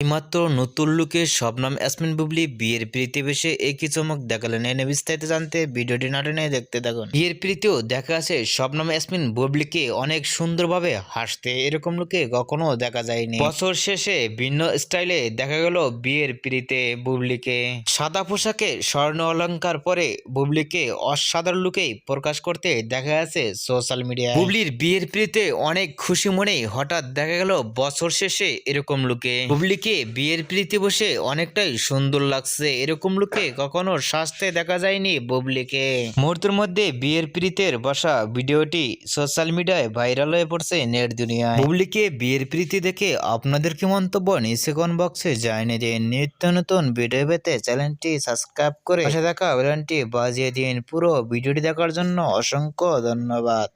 এইমাত্র নতুন লুকে শবনম ইয়াসমিন বুবলি বিয়ের পিড়িতে বসে একই চমক দেখালেন। এনে বিস্তারিত জানতে ভিডিওটি না টেনে দেখতে থাকুন। বিয়ের পিড়িতেও দেখা আছে শবনম ইয়াসমিন বুবলিকে অনেক সুন্দরভাবে হাসতে, এরকম লুকে কখনো দেখা যায়নি। বছর শেষে ভিন্ন স্টাইলে দেখা গেল বিয়ের পিড়িতে বুবলিকে। সাদা পোশাকে স্বর্ণ অলংকার পরে বুবলিকে অসাধারণ লুকেই প্রকাশ করতে দেখা যাচ্ছে সোশ্যাল মিডিয়ায়। বুবলির বিয়ের পিড়িতে অনেক খুশি মনেই হঠাৎ দেখা গেল বছর শেষে এরকম লুকে। বুবলিকে বিয়ের পিড়িতে বসে অনেকটাই সুন্দর লাগছে, এরকম লুকে কখনো সাজতে দেখা যায়নি বুবলিকে। মুহূর্তের মধ্যে বিয়ের পিড়িতের বসা ভিডিওটি সোশ্যাল মিডিয়ায় ভাইরাল হয়ে পড়ছে নেট দুনিয়ায়। বুবলিকে বিয়ের পিড়িতে দেখে আপনাদের কি মন্তব্য নিচে কমেন্ট বক্সে জানিয়ে দিন। নিত্য নতুন ভিডিও পেতে চ্যানেলটি সাবস্ক্রাইব করে পাশে থাকা বেলটি বাজিয়ে দিন। পুরো ভিডিওটি দেখার জন্য অসংখ্য ধন্যবাদ।